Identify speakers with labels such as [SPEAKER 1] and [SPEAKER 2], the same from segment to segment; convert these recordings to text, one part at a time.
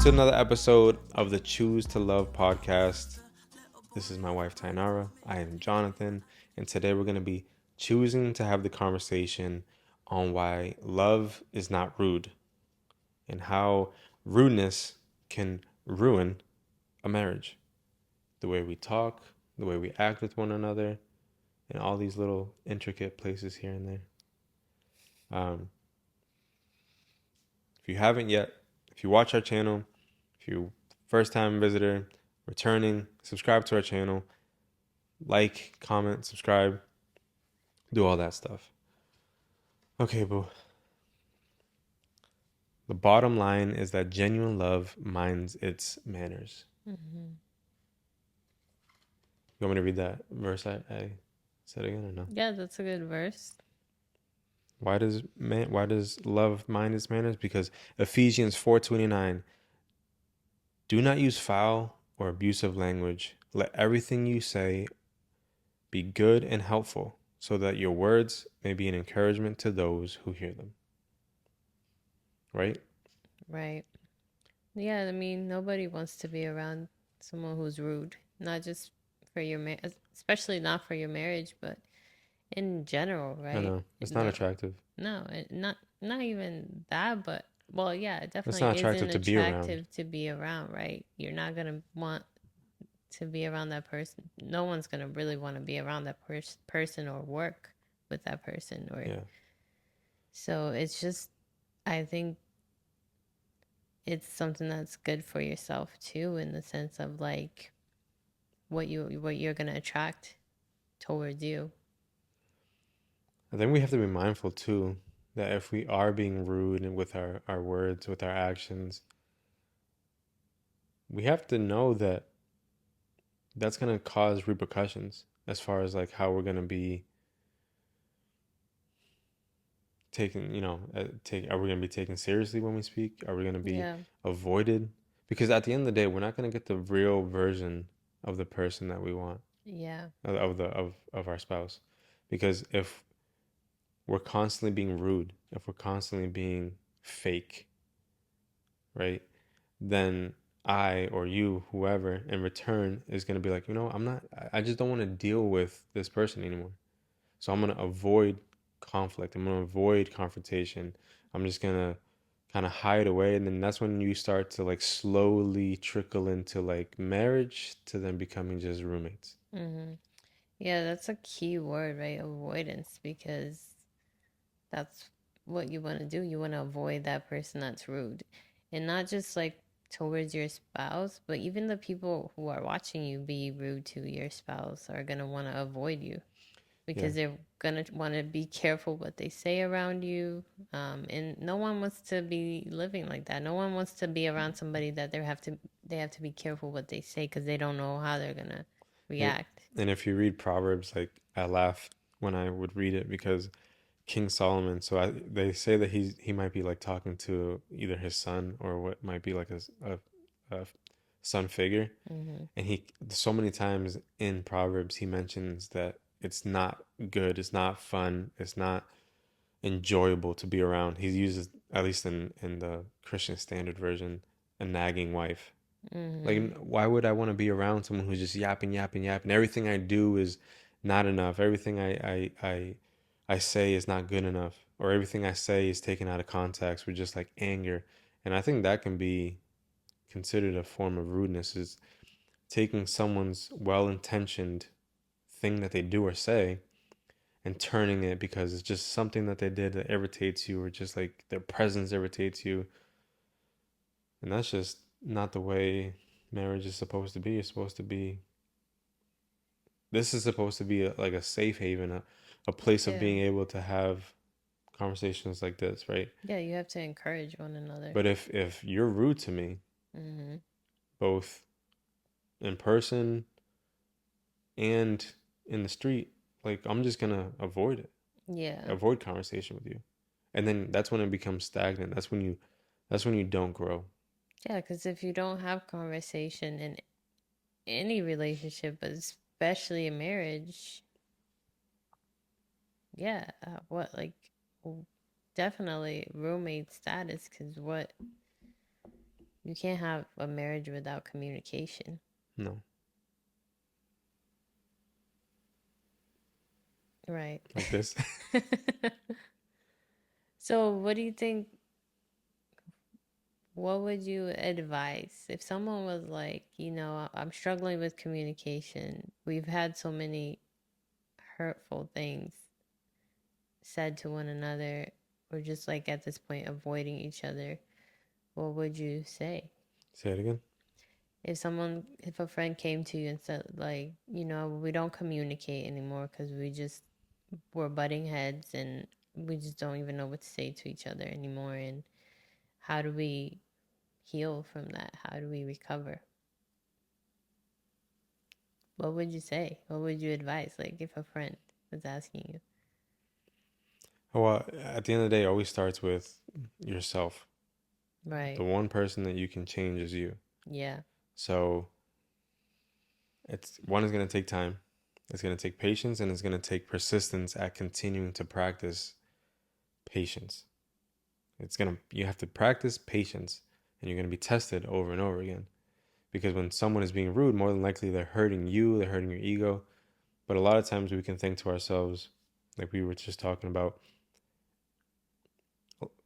[SPEAKER 1] to another episode of the Choose to Love podcast. This is my wife, Tainara. I am Jonathan, and today we're going to be choosing to have the conversation on why love is not rude and how rudeness can ruin a marriage. The way we talk, the way we act with one another, and all these little intricate places here and there. If you haven't yet, if you watch our channel, if you first time visitor, returning, subscribe to our channel, like, comment, subscribe, do all that stuff. Okay, boo. The bottom line is that genuine love minds its manners.
[SPEAKER 2] Mm-hmm.
[SPEAKER 1] You want me to read that verse I said again or no?
[SPEAKER 2] Yeah, that's a good verse.
[SPEAKER 1] Why does love mind its manners? Because Ephesians 4:29, do not use foul or abusive language. Let everything you say be good and helpful, so that your words may be an encouragement to those who hear them. Right?
[SPEAKER 2] Right. Yeah, I mean, nobody wants to be around someone who's rude. Not just for your especially not for your marriage, but in general,
[SPEAKER 1] I
[SPEAKER 2] right?
[SPEAKER 1] know. It's not
[SPEAKER 2] No,
[SPEAKER 1] attractive.
[SPEAKER 2] no, not even that, but well, yeah, it
[SPEAKER 1] It's
[SPEAKER 2] definitely
[SPEAKER 1] not
[SPEAKER 2] isn't
[SPEAKER 1] attractive to be around.
[SPEAKER 2] attractive to be around, right? You're not gonna want to be around that person. No one's gonna really want to be around that person or work with that person, or
[SPEAKER 1] Yeah.
[SPEAKER 2] so it's just. I think it's something that's good for yourself too, in the sense of like what you're gonna attract towards you.
[SPEAKER 1] I think we have to be mindful too that if we are being rude and with our words, with our actions, we have to know that that's going to cause repercussions as far as like how we're going to be taken, are we going to be taken seriously when we speak? Are we going to be
[SPEAKER 2] Yeah.
[SPEAKER 1] avoided? Because at the end of the day, we're not going to get the real version of the person that we want,
[SPEAKER 2] Yeah.
[SPEAKER 1] of our spouse. Because if we're constantly being rude, if we're constantly being fake, right? Then I or you, whoever, in return is going to be like, I just don't want to deal with this person anymore. So I'm going to avoid conflict. I'm going to avoid confrontation. I'm just going to kind of hide away. And then that's when you start to like slowly trickle into like marriage to then becoming just roommates.
[SPEAKER 2] Mm-hmm. Yeah, that's a key word, right? Avoidance, because that's what you want to do. You want to avoid that person that's rude, and not just like towards your spouse, but even the people who are watching you be rude to your spouse are gonna want to avoid you,
[SPEAKER 1] Yeah.
[SPEAKER 2] because they're gonna want to be careful what they say around you. And no one wants to be living like that. No one wants to be around somebody that they have to be careful what they say, because they don't know how they're gonna
[SPEAKER 1] And,
[SPEAKER 2] react.
[SPEAKER 1] and if you read Proverbs, like I laugh when I would read it because King Solomon. They say that he might be like talking to either his son or what might be like a son figure,
[SPEAKER 2] Mm-hmm.
[SPEAKER 1] and he so many times in Proverbs he mentions that it's not good, it's not fun, it's not enjoyable to be around. He uses, at least in the Christian Standard Version, a nagging wife.
[SPEAKER 2] Mm-hmm.
[SPEAKER 1] Like, why would I want to be around someone who's just yapping, yapping, yapping? Everything I do is not enough. Everything I say is not good enough, or everything I say is taken out of context with just like anger. And I think that can be considered a form of rudeness, is taking someone's well-intentioned thing that they do or say and turning it because it's just something that they did that irritates you, or just like their presence irritates you. And that's just not the way marriage is supposed to be. It's supposed to be, this is supposed to be like a safe haven, a place of
[SPEAKER 2] Yeah.
[SPEAKER 1] being able to have conversations like this, right?
[SPEAKER 2] Yeah, you have to encourage one another.
[SPEAKER 1] But if you're rude to me,
[SPEAKER 2] Mm-hmm.
[SPEAKER 1] both in person and in the street, like I'm just gonna avoid it,
[SPEAKER 2] Yeah.
[SPEAKER 1] avoid conversation with you, and then that's when it becomes stagnant. That's when you don't grow.
[SPEAKER 2] Yeah, because if you don't have conversation in any relationship, but especially a marriage, yeah, what like definitely roommate status, because You can't have a marriage without communication.
[SPEAKER 1] No,
[SPEAKER 2] Right.
[SPEAKER 1] like this.
[SPEAKER 2] So, what do you think? What would you advise if someone was like, I'm struggling with communication? We've had so many hurtful things said to one another. We're just like at this point avoiding each other. What would you say?
[SPEAKER 1] Say it again.
[SPEAKER 2] If a friend came to you and said, like, we don't communicate anymore because we're butting heads and we just don't even know what to say to each other anymore. And how do we heal from that? How do we recover? What would you say? What would you advise? Like if a friend was asking you.
[SPEAKER 1] Well, at the end of the day, it always starts with yourself. The
[SPEAKER 2] Right.
[SPEAKER 1] one person that you can change is you.
[SPEAKER 2] Yeah.
[SPEAKER 1] So it's one is going to take time. It's going to take patience, and it's going to take persistence at continuing to practice patience. You have to practice patience, and you're going to be tested over and over again. Because when someone is being rude, more than likely they're hurting you, they're hurting your ego. But a lot of times we can think to ourselves, like we were just talking about,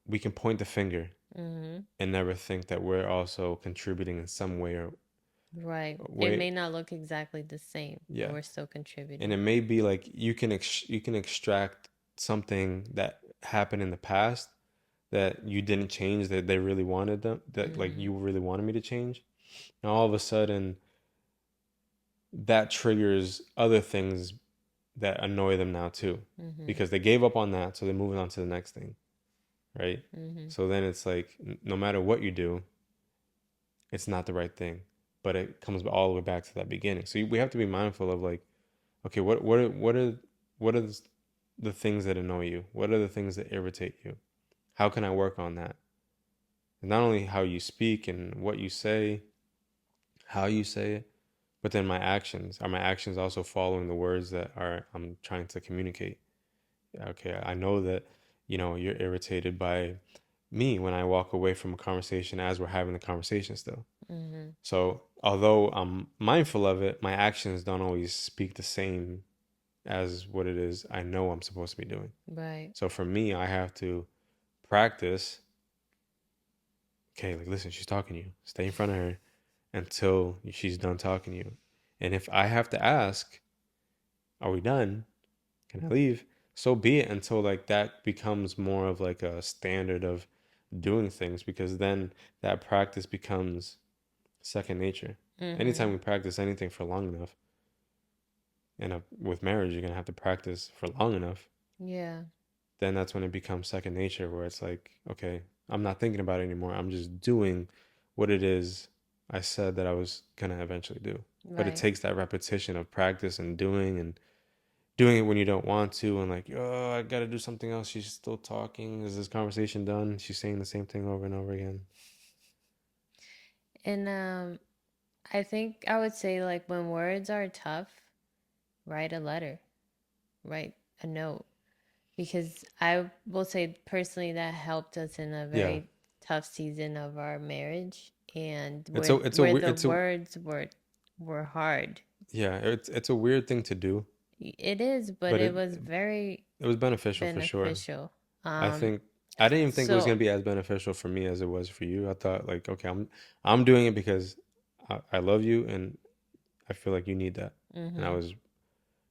[SPEAKER 1] we can point the finger
[SPEAKER 2] Mm-hmm.
[SPEAKER 1] and never think that we're also contributing in some way or
[SPEAKER 2] Right. It
[SPEAKER 1] way.
[SPEAKER 2] may not look exactly the same, but
[SPEAKER 1] Yeah,
[SPEAKER 2] we're still
[SPEAKER 1] and it
[SPEAKER 2] contributing.
[SPEAKER 1] may be like you can extract something that happened in the past that you didn't change, that they really wanted them, that like
[SPEAKER 2] Mm-hmm.
[SPEAKER 1] you really wanted me to change, and all of a sudden that triggers other things that annoy them now too,
[SPEAKER 2] Mm-hmm.
[SPEAKER 1] because they gave up on that, so they're moving on to the next thing, right?
[SPEAKER 2] Mm-hmm.
[SPEAKER 1] So then it's like no matter what you do, it's not the right thing, but it comes all the way back to that beginning. So we have to be mindful of like, okay, what are the things that annoy you? What are the things that irritate you? How can I work on that? And not only how you speak and what you say, how you say it, but then my actions. Are my actions also following the words that are I'm trying to communicate? Okay, I know that you're irritated by me when I walk away from a conversation as we're having the conversation still.
[SPEAKER 2] Mm-hmm.
[SPEAKER 1] So although I'm mindful of it, my actions don't always speak the same as what it is I know I'm supposed to be doing.
[SPEAKER 2] Right.
[SPEAKER 1] So for me, I have to practice. Okay, like listen, she's talking to you. Stay in front of her until she's done talking to you. And if I have to ask, "Are we done? Can I leave?" So be it until like that becomes more of like a standard of doing things, because then that practice becomes second nature.
[SPEAKER 2] Mm-hmm.
[SPEAKER 1] Anytime we practice anything for long enough, and with marriage, you're gonna have to practice for long enough.
[SPEAKER 2] Yeah.
[SPEAKER 1] Then that's when it becomes second nature, where it's like, okay, I'm not thinking about it anymore. I'm just doing what it is I said that I was gonna eventually do. But it
[SPEAKER 2] Right.
[SPEAKER 1] takes that repetition of practice and doing it when you don't want to, and like, oh, I gotta do something else. She's still talking. Is this conversation done? She's saying the same thing over and over again.
[SPEAKER 2] And I think I would say like when words are tough, write a letter, write a note. Because I will say personally that helped us in a
[SPEAKER 1] Yeah,
[SPEAKER 2] very tough season of our marriage and
[SPEAKER 1] it's
[SPEAKER 2] where
[SPEAKER 1] a it's a
[SPEAKER 2] where
[SPEAKER 1] weird
[SPEAKER 2] the
[SPEAKER 1] it's a
[SPEAKER 2] words were hard.
[SPEAKER 1] yeah it's a weird thing to do,
[SPEAKER 2] It is, but
[SPEAKER 1] but
[SPEAKER 2] it was very
[SPEAKER 1] it was beneficial for sure.
[SPEAKER 2] beneficial.
[SPEAKER 1] I
[SPEAKER 2] Um
[SPEAKER 1] think I didn't even think it was
[SPEAKER 2] so
[SPEAKER 1] gonna be as beneficial for me as it was for you. I thought like, okay, I'm doing it because I love you and I feel like you need that, and I
[SPEAKER 2] mhm.
[SPEAKER 1] was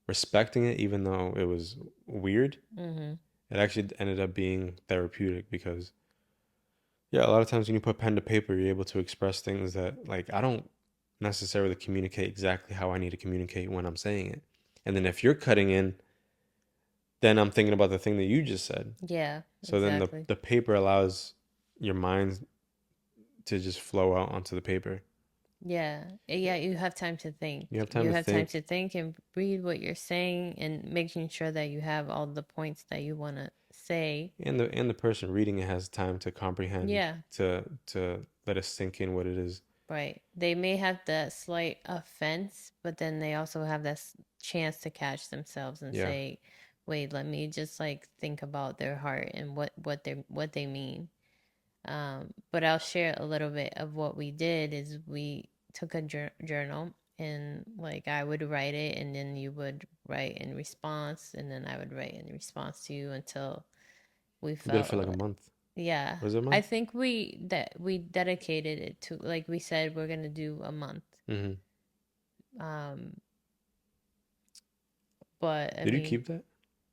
[SPEAKER 1] respecting it even though it was weird.
[SPEAKER 2] Mhm.
[SPEAKER 1] It actually ended up being therapeutic because yeah, a lot of times when you put pen to paper, you're able to express things that like I don't necessarily communicate exactly how I need to communicate when I'm saying it. And then if you're cutting in, then I'm thinking about the thing that you just said.
[SPEAKER 2] Yeah,
[SPEAKER 1] So then
[SPEAKER 2] exactly.
[SPEAKER 1] the paper allows your mind to just flow out onto the paper.
[SPEAKER 2] Yeah. Yeah, you have time to think.
[SPEAKER 1] You have time
[SPEAKER 2] You
[SPEAKER 1] to
[SPEAKER 2] have time
[SPEAKER 1] think,
[SPEAKER 2] to think and read what you're saying and making sure that you have all the points that you want to say.
[SPEAKER 1] and the person reading it has time to comprehend,
[SPEAKER 2] Yeah,
[SPEAKER 1] to let us sink in what it is.
[SPEAKER 2] right. They may have that slight offense, but then they also have that chance to catch themselves and
[SPEAKER 1] Yeah.
[SPEAKER 2] say, "Wait, let me just like think about their heart and what they mean." But I'll share a little bit of what we did is we took a journal and like I would write it and then you would write in response and then I would write in response to you until we
[SPEAKER 1] You did it
[SPEAKER 2] felt
[SPEAKER 1] for like a month.
[SPEAKER 2] yeah.
[SPEAKER 1] Was it a
[SPEAKER 2] I
[SPEAKER 1] month?
[SPEAKER 2] think we dedicated it to like we said we're gonna do a month.
[SPEAKER 1] Mm-hmm.
[SPEAKER 2] Um, but I
[SPEAKER 1] Did you
[SPEAKER 2] mean,
[SPEAKER 1] keep that?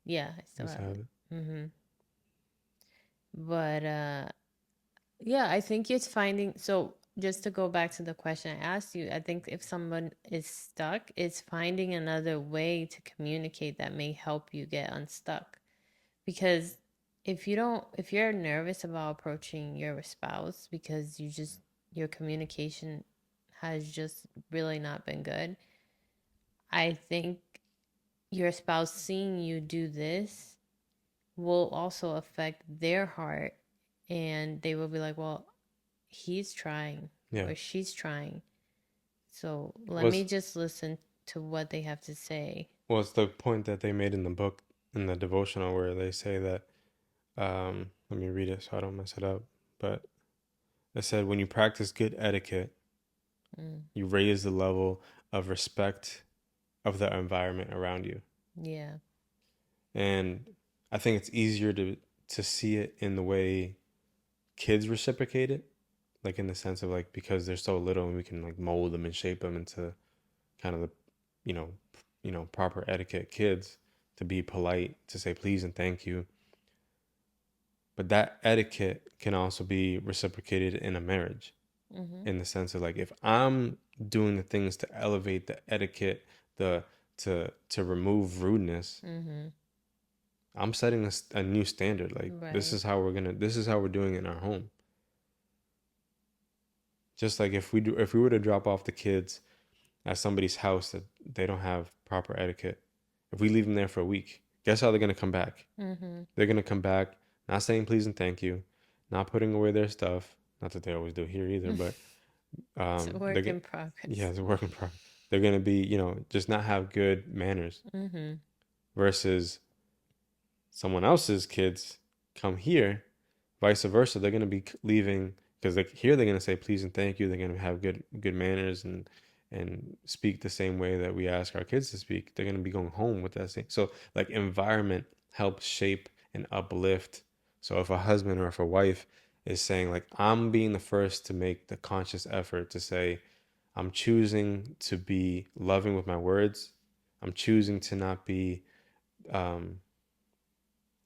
[SPEAKER 2] yeah, I
[SPEAKER 1] You
[SPEAKER 2] still
[SPEAKER 1] still
[SPEAKER 2] have
[SPEAKER 1] have
[SPEAKER 2] it.
[SPEAKER 1] it?
[SPEAKER 2] Mm-hmm. But yeah, I think it's finding. So just to go back to the question I asked you, I think if someone is stuck, it's finding another way to communicate that may help you get unstuck. Because if you're nervous about approaching your spouse because your communication has just really not been good, I think your spouse seeing you do this will also affect their heart and they will be like, well, he's trying
[SPEAKER 1] Yeah.
[SPEAKER 2] or she's trying. So let me
[SPEAKER 1] Was
[SPEAKER 2] just listen to what they have to say.
[SPEAKER 1] was the point that they made in the book in the devotional where they say that let me read it so I don't mess it up. But it said when you practice good etiquette,
[SPEAKER 2] Mm,
[SPEAKER 1] you raise the level of respect of the environment around you.
[SPEAKER 2] yeah.
[SPEAKER 1] And I think it's easier to see it in the way kids reciprocate it, like in the sense of like because they're so little and we can like mold them and shape them into kind of the you know proper etiquette kids to be polite, to say please and thank you. But that etiquette can also be reciprocated in a marriage
[SPEAKER 2] Mm-hmm.
[SPEAKER 1] in the sense of like if I'm doing the things to elevate the etiquette, the to remove rudeness,
[SPEAKER 2] Mm-hmm.
[SPEAKER 1] I'm setting a new standard. Like
[SPEAKER 2] Right.
[SPEAKER 1] this is how we're doing it in our home. Just like if we were to drop off the kids at somebody's house that they don't have proper etiquette, if we leave them there for a week, guess how they're gonna come back?
[SPEAKER 2] Mm-hmm.
[SPEAKER 1] They're gonna come back not saying please and thank you, not putting away their stuff. Not that they always do here either, but
[SPEAKER 2] It's a
[SPEAKER 1] they're
[SPEAKER 2] work
[SPEAKER 1] gonna
[SPEAKER 2] in
[SPEAKER 1] yeah,
[SPEAKER 2] progress.
[SPEAKER 1] it's a work in progress. They're gonna be just not have good manners
[SPEAKER 2] Mm-hmm.
[SPEAKER 1] versus someone else's kids come here, vice versa. They're gonna be leaving because here they're gonna say please and thank you. They're gonna have good manners and speak the same way that we ask our kids to speak. They're gonna be going home with that same. So like environment helps shape and uplift. So if a husband or if a wife is saying like I'm being the first to make the conscious effort to say I'm choosing to be loving with my words. I'm choosing to not be um,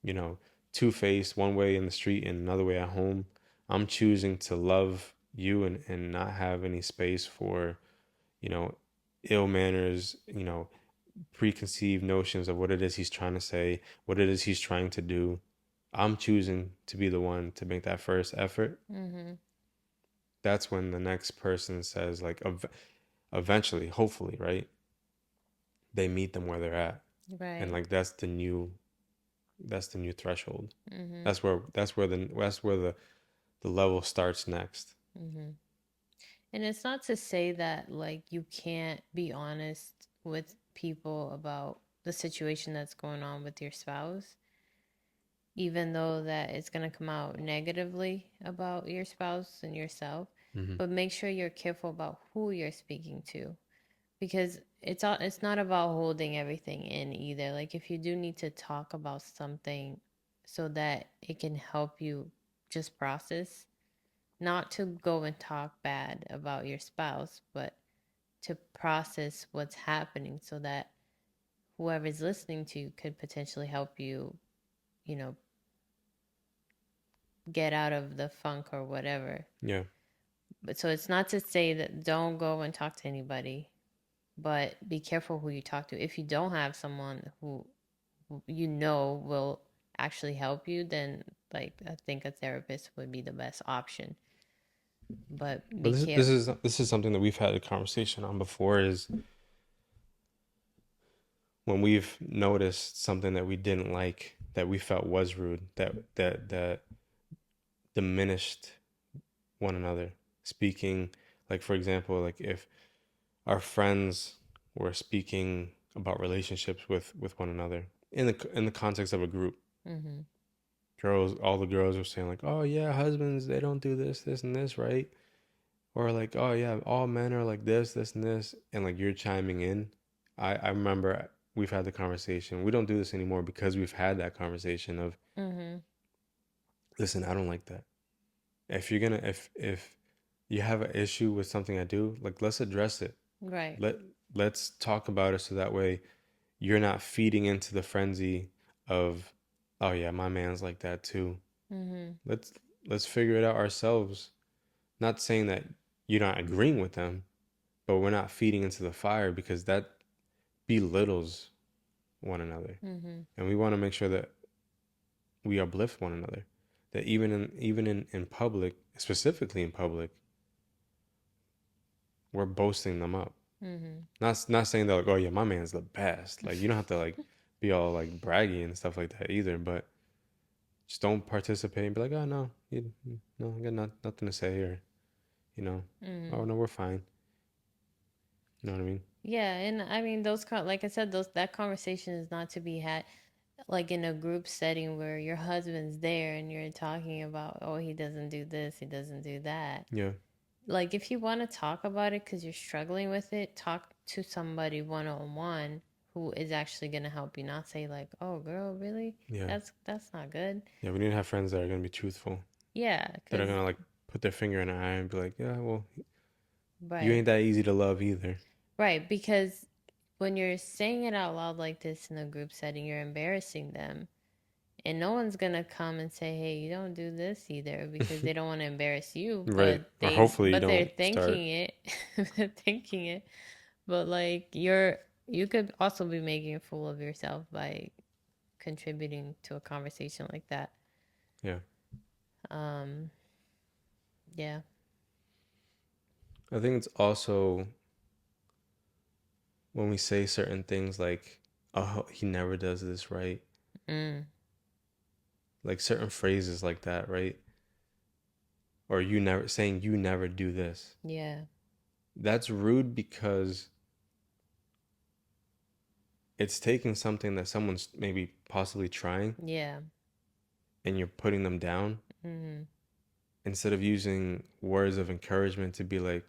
[SPEAKER 1] you know, two-faced one way in the street and another way at home. I'm choosing to love you and not have any space for, you know, ill manners, preconceived notions of what it is he's trying to say, what it is he's trying to do. I'm choosing to be the one to make that first effort.
[SPEAKER 2] Mm-hmm.
[SPEAKER 1] That's when the next person says, like, eventually, hopefully, right? They meet them where they're at. And
[SPEAKER 2] Right.
[SPEAKER 1] like that's the new threshold.
[SPEAKER 2] Mm-hmm.
[SPEAKER 1] That's where the level starts next.
[SPEAKER 2] Mm-hmm. And it's not to say that like you can't be honest with people about the situation that's going on with your spouse, even though that it's going to come out negatively about your spouse and yourself.
[SPEAKER 1] Mm-hmm.
[SPEAKER 2] But make sure you're careful about who you're speaking to because it's not about holding everything in either. Like if you do need to talk about something so that it can help you just process, not to go and talk bad about your spouse, but to process what's happening so that whoever's listening to you could potentially help you, you know, get out of the funk or whatever.
[SPEAKER 1] Yeah.
[SPEAKER 2] But so it's not to say that don't go and talk to anybody, but be careful who you talk to. If you don't have someone who you know will actually help you, then like I think a therapist would be the best option. But
[SPEAKER 1] But
[SPEAKER 2] be careful.
[SPEAKER 1] this is something that we've had a conversation on before is when we've noticed something that we didn't like that we felt was rude that diminished one another speaking, like for example, like if our friends were speaking about relationships with one another in the context of a group,
[SPEAKER 2] Mm-hmm.
[SPEAKER 1] all the girls were saying like, oh yeah, husbands, they don't do this and this, right? Or like, oh yeah, all men are like this and this, and like you're chiming in. I remember we've had the conversation. We don't do this anymore because we've had that conversation of,
[SPEAKER 2] Mm-hmm.
[SPEAKER 1] listen, I don't like that. If you're gonna if you have an issue with something I do, like let's address it.
[SPEAKER 2] Right.
[SPEAKER 1] Let let's talk about it so that way you're not feeding into the frenzy of, oh yeah, my man's like that too.
[SPEAKER 2] Mm-hmm.
[SPEAKER 1] Let's let's figure it out ourselves. Not saying that you're not agreeing with them, but we're not feeding into the fire because that belittles one another.
[SPEAKER 2] Mm-hmm.
[SPEAKER 1] And we want to make sure that we uplift one another. That even in public, specifically in public, we're boasting them up.
[SPEAKER 2] Mm-hmm.
[SPEAKER 1] Not saying that like, oh yeah, my man's the best. Like you don't have to like be all like braggy and stuff like that either, but just don't participate and be like, oh no, no, I got nothing to say here, you know.
[SPEAKER 2] Mm-hmm.
[SPEAKER 1] Oh no, we're fine. You know what I mean?
[SPEAKER 2] Yeah, and I mean like I said, those that conversation is not to be had like in a group setting where your husband's there and you're talking about, oh, he doesn't do this, he doesn't do that.
[SPEAKER 1] Yeah,
[SPEAKER 2] Like if you want to talk about it because you're struggling with it, talk to somebody one on one who is actually gonna help you. Not say like, oh, girl, really?
[SPEAKER 1] yeah,
[SPEAKER 2] That's not good.
[SPEAKER 1] yeah. We need to have friends that are gonna be truthful,
[SPEAKER 2] Yeah,
[SPEAKER 1] that are
[SPEAKER 2] cause
[SPEAKER 1] gonna like put their finger in our eye and be like, yeah, well, you
[SPEAKER 2] right,
[SPEAKER 1] ain't that easy to love either.
[SPEAKER 2] right, because when you're saying it out loud like this in a group setting, you're embarrassing them. And no one's gonna come and say, "Hey, you don't do this either," because they don't want to embarrass you.
[SPEAKER 1] Right. Or hopefully you
[SPEAKER 2] They're
[SPEAKER 1] don't start.
[SPEAKER 2] thinking it, they're thinking it. But like you could also be making a fool of yourself by contributing to a conversation like that.
[SPEAKER 1] Yeah.
[SPEAKER 2] Um, yeah.
[SPEAKER 1] I think it's also when we say certain things like, oh, he never does this right.
[SPEAKER 2] Mm,
[SPEAKER 1] Like certain phrases like that, right? Or you never do this.
[SPEAKER 2] yeah.
[SPEAKER 1] That's rude because it's taking something that someone's maybe possibly trying
[SPEAKER 2] Yeah.
[SPEAKER 1] and you're putting them down
[SPEAKER 2] Mm-hmm.
[SPEAKER 1] instead of using words of encouragement to be like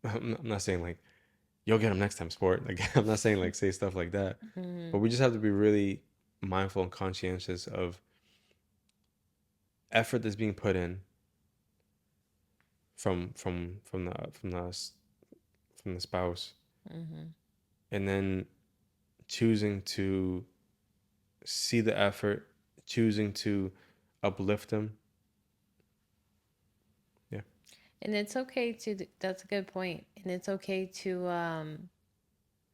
[SPEAKER 1] I'm not saying like you'll get them next time, sport. Like I'm not saying like say stuff like that,
[SPEAKER 2] Mm-hmm.
[SPEAKER 1] but we just have to be really mindful and conscientious of effort that's being put in from the spouse,
[SPEAKER 2] Mm-hmm.
[SPEAKER 1] and then choosing to see the effort, choosing to uplift them. Yeah,
[SPEAKER 2] And it's okay to. That's a good point. And it's okay to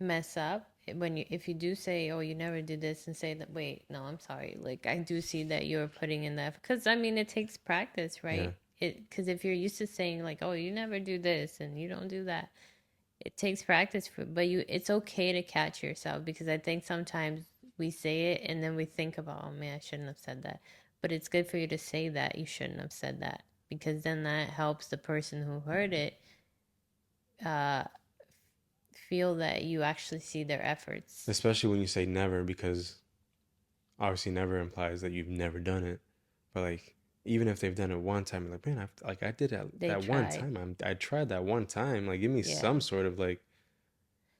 [SPEAKER 2] mess up when you if you do say, oh, you never did this, and say that, wait, no, I'm sorry, like I do see that you're putting in that, because I mean it takes practice,
[SPEAKER 1] yeah.
[SPEAKER 2] right? It Because if you're used to saying like, oh, you never do this and you don't do that, it takes practice for, but you it's okay to catch yourself, because I think sometimes we say it and then we think about, oh man, I shouldn't have said that. But it's good for you to say that you shouldn't have said that, because then that helps the person who heard it uh feel that you actually see their efforts.
[SPEAKER 1] Especially when you say never, because obviously never implies that you've never done it. But like even if they've done it one time, you're like, man, I did
[SPEAKER 2] They
[SPEAKER 1] that one
[SPEAKER 2] tried.
[SPEAKER 1] time. I tried that one time. Like give me
[SPEAKER 2] Yeah.
[SPEAKER 1] some sort of like,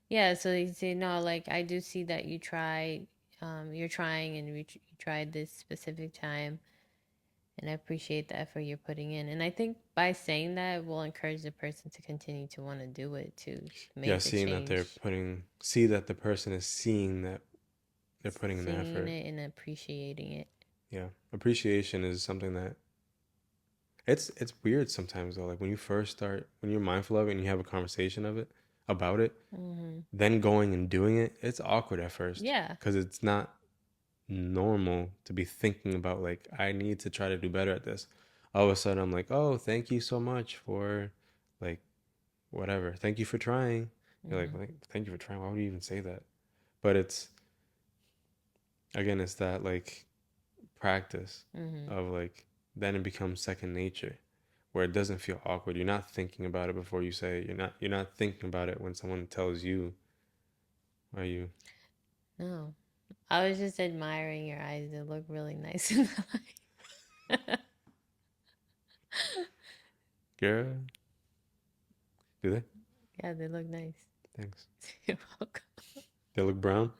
[SPEAKER 2] Yeah, so you say, no, like, I do see that you tried, you're trying, and you tried this specific time, and I appreciate the effort you're putting in. And I think by saying that, will encourage the person to continue to want to do it, to
[SPEAKER 1] yeah,
[SPEAKER 2] make the
[SPEAKER 1] seeing that they're
[SPEAKER 2] change,
[SPEAKER 1] putting see that the person is seeing that they're putting in the
[SPEAKER 2] seeing
[SPEAKER 1] effort.
[SPEAKER 2] it and appreciating it.
[SPEAKER 1] Yeah, appreciation is something that it's weird sometimes though. Like when you first start, when you're mindful of it and you have a conversation of it about it,
[SPEAKER 2] Mm-hmm.
[SPEAKER 1] then going and doing it, it's awkward at first
[SPEAKER 2] Yeah.
[SPEAKER 1] because it's not normal to be thinking about like I need to try to do better at this. All of a sudden, I'm like, oh, thank you so much for like whatever. Thank you for trying. You're
[SPEAKER 2] Mm-hmm.
[SPEAKER 1] like, thank you for trying. Why would you even say that? But it's again, it's that like practice
[SPEAKER 2] Mm-hmm.
[SPEAKER 1] of like then it becomes second nature where it doesn't feel awkward. You're not thinking about it before you say it. You're not thinking about it when someone tells you, are you?
[SPEAKER 2] No. I was just admiring your eyes. They look really nice in the light.
[SPEAKER 1] Girl, do they?
[SPEAKER 2] Yeah, they look nice.
[SPEAKER 1] Thanks.
[SPEAKER 2] You're welcome.
[SPEAKER 1] They look brown.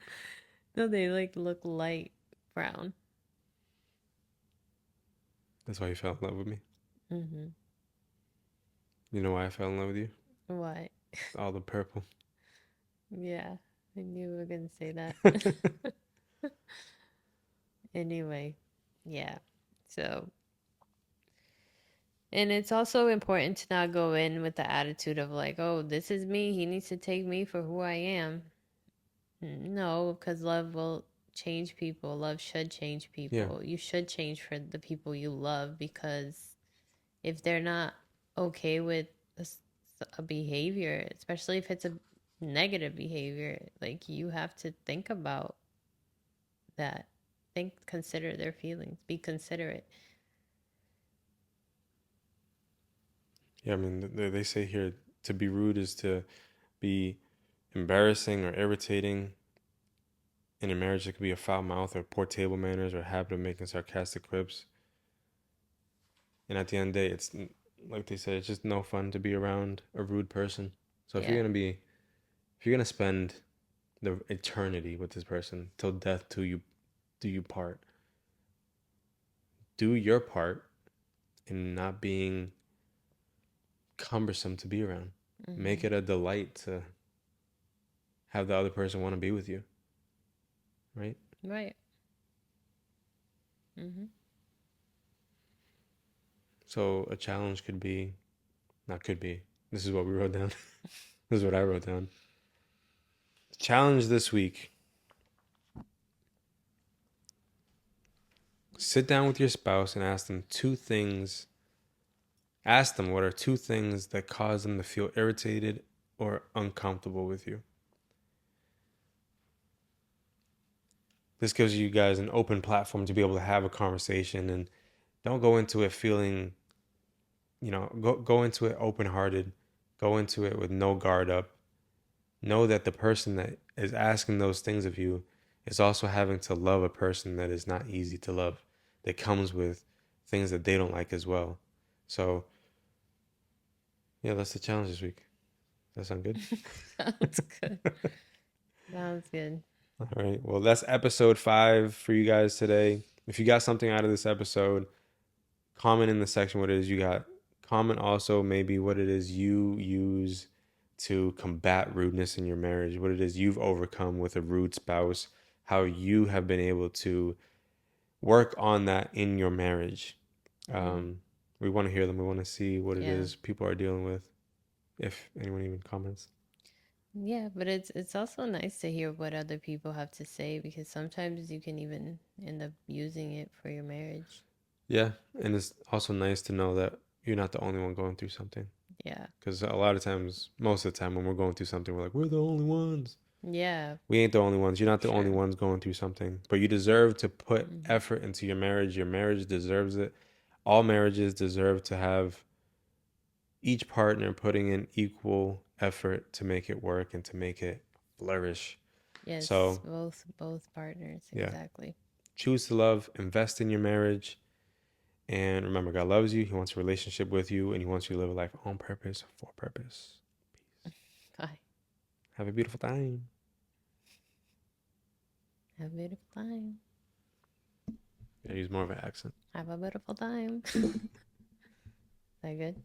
[SPEAKER 2] No, they like look light brown.
[SPEAKER 1] That's why you fell in love with me.
[SPEAKER 2] Mm-hmm.
[SPEAKER 1] You know why I fell in love with you?
[SPEAKER 2] What?
[SPEAKER 1] All the purple.
[SPEAKER 2] Yeah, I knew you were gonna say that. Anyway, yeah. So, and it's also important to not go in with the attitude of like, oh, this is me. He needs to take me for who I am. No, because love will change people. Love should change
[SPEAKER 1] Yeah.
[SPEAKER 2] people. You should change for the people you love because if they're not okay with a behavior, especially if it's a negative behavior, like you have to think about that. Consider their feelings, be considerate.
[SPEAKER 1] Yeah, I mean, they say here to be rude is to be embarrassing or irritating. In a marriage, it could be a foul mouth or poor table manners or a habit of making sarcastic quips. And at the end of the day, it's like they said, it's just no fun to be around a rude person. So
[SPEAKER 2] Yeah,
[SPEAKER 1] if you're gonna spend the eternity with this person till death do you part, do your part in not being cumbersome to be around. Make
[SPEAKER 2] mm-hmm.
[SPEAKER 1] it a delight to have the other person want to be with you, right?
[SPEAKER 2] Right. Mm-hmm.
[SPEAKER 1] So a challenge could be, not could be. This is what we wrote down. This is what I wrote down. Challenge this week. Sit down with your spouse and ask them two things. Ask them what are two things that cause them to feel irritated or uncomfortable with you. This gives you guys an open platform to be able to have a conversation and don't go into it feeling, go into it open hearted, go into it with no guard up. Know that the person that is asking those things of you is also having to love a person that is not easy to love, that comes with things that they don't like as well. So, yeah, that's the challenge this week. That sound good?
[SPEAKER 2] Sounds good. Sounds good.
[SPEAKER 1] All right. Well, that's episode 5 for you guys today. If you got something out of this episode, comment in the section what it is you got. Comment also maybe what it is you use to combat rudeness in your marriage, what it is you've overcome with a rude spouse, how you have been able to work on that in your marriage.
[SPEAKER 2] Mm.
[SPEAKER 1] We want to hear them. We want to see what it
[SPEAKER 2] Yeah.
[SPEAKER 1] is people are dealing with, if anyone even comments.
[SPEAKER 2] Yeah, but it's also nice to hear what other people have to say because sometimes you can even end up using it for your marriage.
[SPEAKER 1] Yeah, and it's also nice to know that you're not the only one going through something.
[SPEAKER 2] Yeah.
[SPEAKER 1] Because a lot of times, most of the time, when we're going through something, we're like, we're the only ones.
[SPEAKER 2] Yeah,
[SPEAKER 1] We ain't the only ones. You're
[SPEAKER 2] for
[SPEAKER 1] not the only
[SPEAKER 2] sure.
[SPEAKER 1] ones going through something. But you deserve to put
[SPEAKER 2] Hmm.
[SPEAKER 1] effort into your marriage. Your marriage deserves it. All marriages deserve to have each partner putting in equal effort to make it work and to make it flourish.
[SPEAKER 2] Yes,
[SPEAKER 1] So,
[SPEAKER 2] both partners,
[SPEAKER 1] yeah,
[SPEAKER 2] exactly.
[SPEAKER 1] choose to love, invest in your marriage. And remember, God loves you. He wants a relationship with you, and He wants you to live a life on purpose, for purpose. Peace.
[SPEAKER 2] Bye.
[SPEAKER 1] Have a beautiful time.
[SPEAKER 2] Have a beautiful time.
[SPEAKER 1] I use more of an accent.
[SPEAKER 2] Have a beautiful time. Is that good?